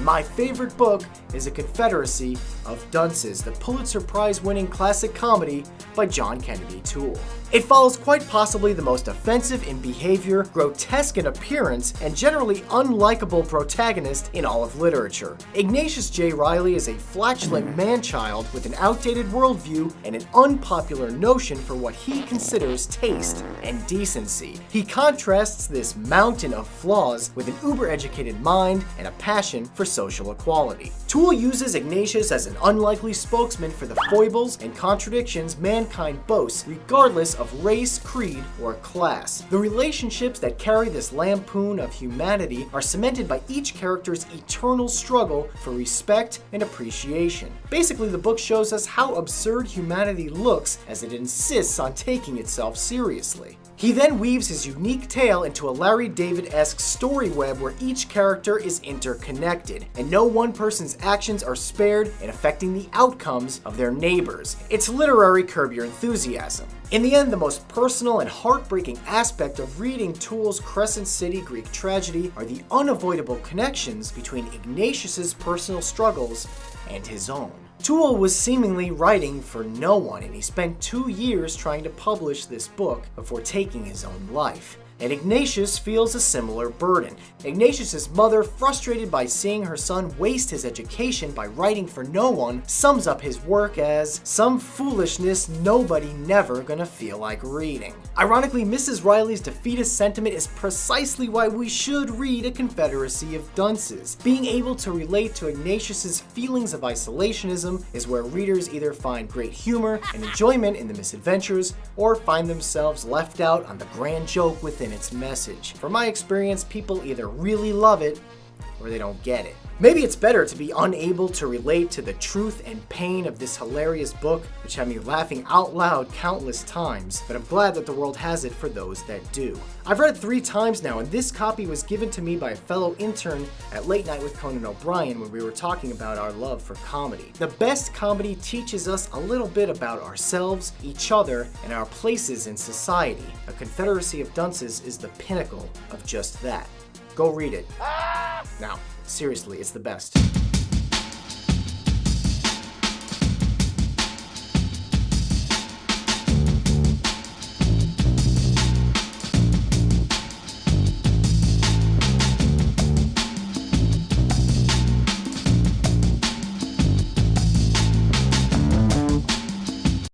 and my favorite book is A Confederacy of Dunces, the Pulitzer Prize-winning classic comedy by John Kennedy Toole. It follows quite possibly the most offensive in behavior, grotesque in appearance, and generally unlikable protagonist in all of literature. Ignatius J. Reilly is a flatulent man-child with an outdated worldview and an unpopular notion for what he considers taste and decency. He contrasts this mountain of flaws with an uber-educated mind and a passion for social equality. Toole uses Ignatius as an unlikely spokesman for the foibles and contradictions mankind boasts, regardless of race, creed, or class. The relationships that carry this lampoon of humanity are cemented by each character's eternal struggle for respect and appreciation. Basically, the book shows us how absurd humanity looks as it insists on taking itself seriously. He then weaves his unique tale into a Larry David-esque story web where each character is interconnected, and no one person's actions are spared in affecting the outcomes of their neighbors. It's literary Curb Your Enthusiasm. In the end, the most personal and heartbreaking aspect of reading Toole's Crescent City Greek tragedy are the unavoidable connections between Ignatius's personal struggles and his own. Toole was seemingly writing for no one, and he spent 2 years trying to publish this book before taking his own life. And Ignatius feels a similar burden. Ignatius's mother, frustrated by seeing her son waste his education by writing for no one, sums up his work as some foolishness nobody never gonna feel like reading. Ironically, Mrs. Reilly's defeatist sentiment is precisely why we should read A Confederacy of Dunces. Being able to relate to Ignatius's feelings of isolationism is where readers either find great humor and enjoyment in the misadventures, or find themselves left out on the grand joke within its message. From my experience, people either really love it or they don't get it. Maybe it's better to be unable to relate to the truth and pain of this hilarious book, which had me laughing out loud countless times, but I'm glad that the world has it for those that do. I've read it 3 times now, and this copy was given to me by a fellow intern at Late Night with Conan O'Brien when we were talking about our love for comedy. The best comedy teaches us a little bit about ourselves, each other, and our places in society. A Confederacy of Dunces is the pinnacle of just that. Go read it. Now, seriously, it's the best.